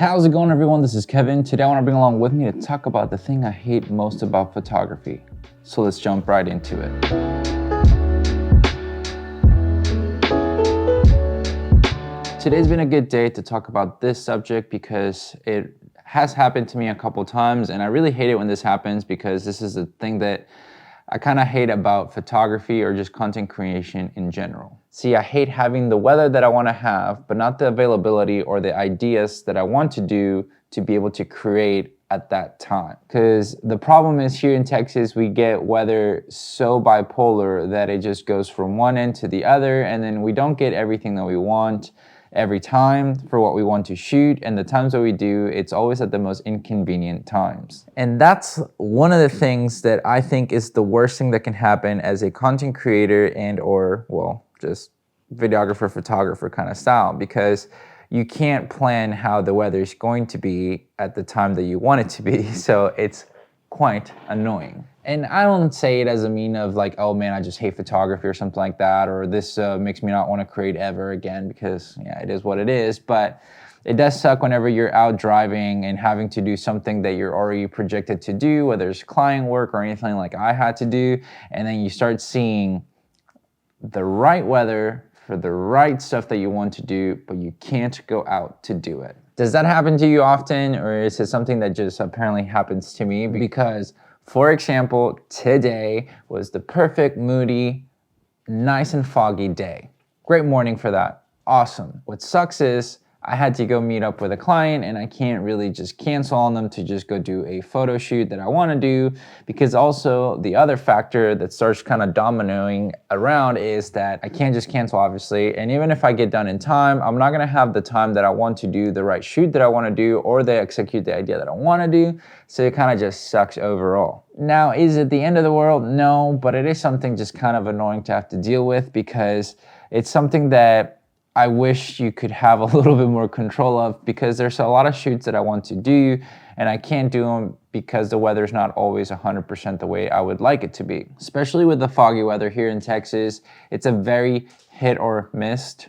How's it going, everyone? This is Kevin. Today I want to bring along with me to talk about the thing I hate most about photography. So let's jump right into it. Today's been a good day to talk about this subject because it has happened to me a couple times, and I really hate it when this happens because this is a thing that I kind of hate about photography or just content creation in general. See, I hate having the weather that I want to have, but not the availability or the ideas that I want to do to be able to create at that time. Because the problem is here in Texas, we get weather so bipolar that it just goes from one end to the other, and then we don't get everything that we want every time for what we want to shoot, and the times that we do, it's always at the most inconvenient times. And that's one of the things that I think is the worst thing that can happen as a content creator and or, well, just videographer, photographer kind of style, because you can't plan how the weather is going to be at the time that you want it to be, so it's quite annoying. And I don't say it as a mean of like, oh man, I just hate photography or something like that, or this makes me not want to create ever again, because yeah, it is what it is. But it does suck whenever you're out driving and having to do something that you're already projected to do, whether it's client work or anything like I had to do, and then you start seeing the right weather for the right stuff that you want to do, but you can't go out to do it. Does that happen to you often, or is it something that just apparently happens to me? Because, for example, today was the perfect, moody, nice and foggy day. Great morning for that. Awesome. What sucks is I had to go meet up with a client, and I can't really just cancel on them to just go do a photo shoot that I want to do, because also the other factor that starts kind of dominoing around is that I can't just cancel, obviously, and even if I get done in time, I'm not going to have the time that I want to do the right shoot that I want to do or they execute the idea that I want to do, so it kind of just sucks overall. Now, is it the end of the world? No, but it is something just kind of annoying to have to deal with, because it's something that I wish you could have a little bit more control of, because there's a lot of shoots that I want to do and I can't do them because the weather's not always 100% the way I would like it to be. Especially with the foggy weather here in Texas, it's a very hit or miss.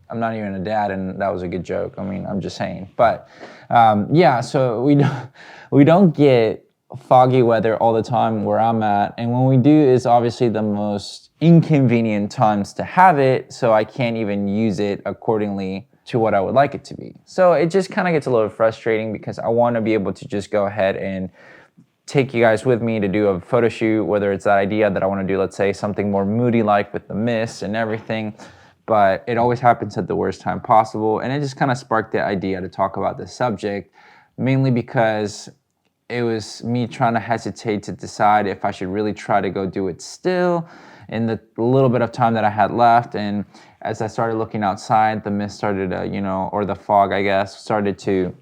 I'm not even a dad, and that was a good joke. I mean, I'm just saying. But yeah, so we don't get foggy weather all the time where I'm at, and when we do, it's obviously the most inconvenient times to have it, so I can't even use it accordingly to what I would like it to be. So it just kind of gets a little frustrating, because I want to be able to just go ahead and take you guys with me to do a photo shoot, whether it's that idea that I want to do, let's say something more moody like with the mist and everything, but it always happens at the worst time possible. And it just kind of sparked the idea to talk about this subject, mainly because it was me trying to hesitate to decide if I should really try to go do it still in the little bit of time that I had left. And as I started looking outside, the mist started to, or the fog, I guess, started to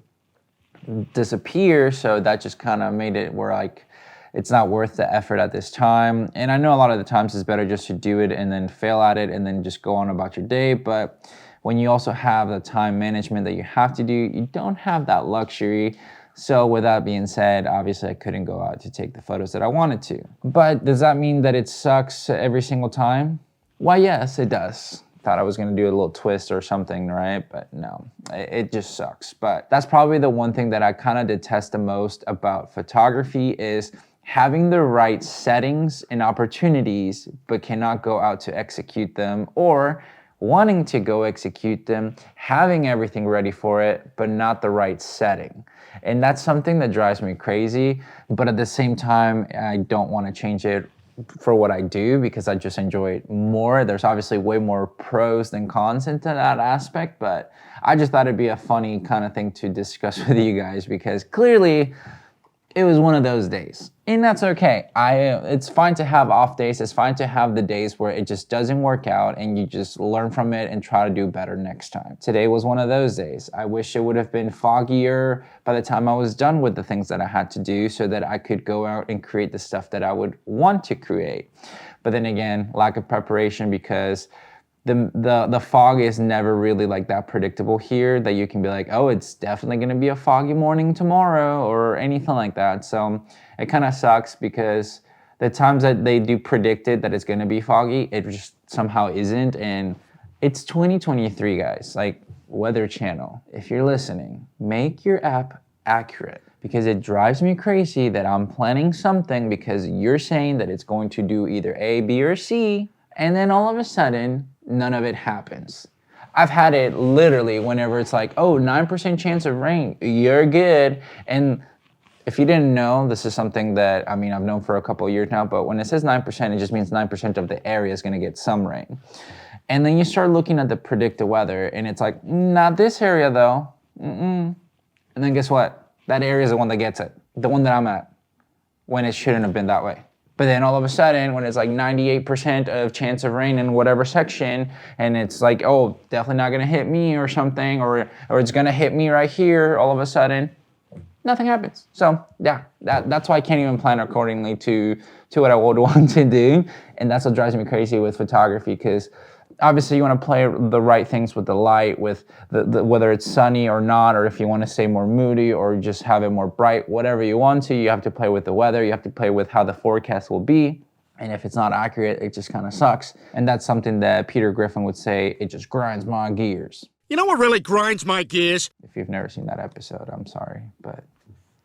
disappear. So that just kind of made it where like, it's not worth the effort at this time. And I know a lot of the times it's better just to do it and then fail at it and then just go on about your day. But when you also have the time management that you have to do, you don't have that luxury. So with that being said, obviously I couldn't go out to take the photos that I wanted to. But does that mean that it sucks every single time? Why, yes, it does. Thought I was gonna do a little twist or something, right? But no, it just sucks. But that's probably the one thing that I kind of detest the most about photography, is having the right settings and opportunities, but cannot go out to execute them, or wanting to go execute them, having everything ready for it, but not the right setting. And that's something that drives me crazy, but at the same time, I don't want to change it for what I do, because I just enjoy it more. There's obviously way more pros than cons into that aspect, but I just thought it'd be a funny kind of thing to discuss with you guys, because clearly it was one of those days, and that's okay. It's fine to have off days. It's fine to have the days where it just doesn't work out and you just learn from it and try to do better next time. Today was one of those days. I wish it would have been foggier by the time I was done with the things that I had to do, so that I could go out and create the stuff that I would want to create. But then again, lack of preparation, because the fog is never really like that predictable here that you can be like, oh, it's definitely going to be a foggy morning tomorrow or anything like that. So it kind of sucks, because the times that they do predict it that it's going to be foggy, it just somehow isn't. And it's 2023, guys. Like, Weather Channel, if you're listening, make your app accurate, because it drives me crazy that I'm planning something because you're saying that it's going to do either A, B, or C, and then all of a sudden, none of it happens. I've had it literally whenever it's like, oh, 9% chance of rain, you're good. And if you didn't know, this is something that, I mean, I've known for a couple of years now, but when it says 9%, it just means 9% of the area is gonna get some rain. And then you start looking at the predicted weather and it's like, not this area though, And then guess what? That area is the one that gets it, the one that I'm at, when it shouldn't have been that way. But then all of a sudden, when it's like 98% of chance of rain in whatever section, and it's like, oh, definitely not gonna hit me or something, or it's gonna hit me right here, all of a sudden, nothing happens. So yeah, that's why I can't even plan accordingly to what I would want to do. And that's what drives me crazy with photography, because obviously you want to play the right things with the light, with the whether it's sunny or not, or if you want to stay more moody or just have it more bright, whatever you want to, you have to play with the weather, you have to play with how the forecast will be. And if it's not accurate, it just kind of sucks. And that's something that Peter Griffin would say, it just grinds my gears. You know what really grinds my gears? If you've never seen that episode, I'm sorry, but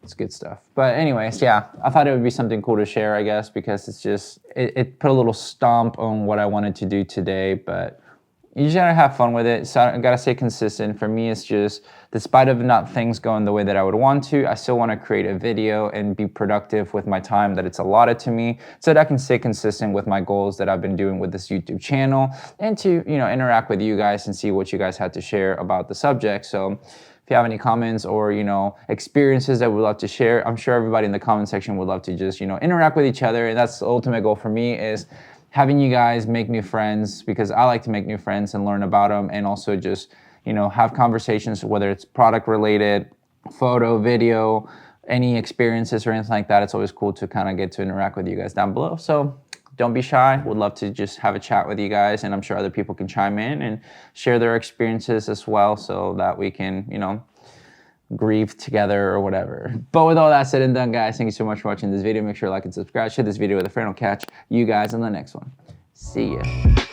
it's good stuff. But anyways, yeah, I thought it would be something cool to share, I guess, because it's just, it put a little stomp on what I wanted to do today, but you just gotta have fun with it. So I gotta stay consistent. For me, it's just, despite of not things going the way that I would want to, I still wanna create a video and be productive with my time that it's allotted to me, so that I can stay consistent with my goals that I've been doing with this YouTube channel, and to, you know, interact with you guys and see what you guys had to share about the subject. So if you have any comments or, you know, experiences that we'd love to share, I'm sure everybody in the comment section would love to just, you know, interact with each other. And that's the ultimate goal for me, is having you guys make new friends, because I like to make new friends and learn about them, and also just, you know, have conversations, whether it's product related, photo, video, any experiences or anything like that. It's always cool to kind of get to interact with you guys down below. So don't be shy. Would love to just have a chat with you guys, and I'm sure other people can chime in and share their experiences as well, so that we can, you know, grieve together or whatever. But with all that said and done, guys, thank you so much for watching this video. Make sure to like and subscribe. Share this video with a friend. I'll catch you guys in the next one. See ya.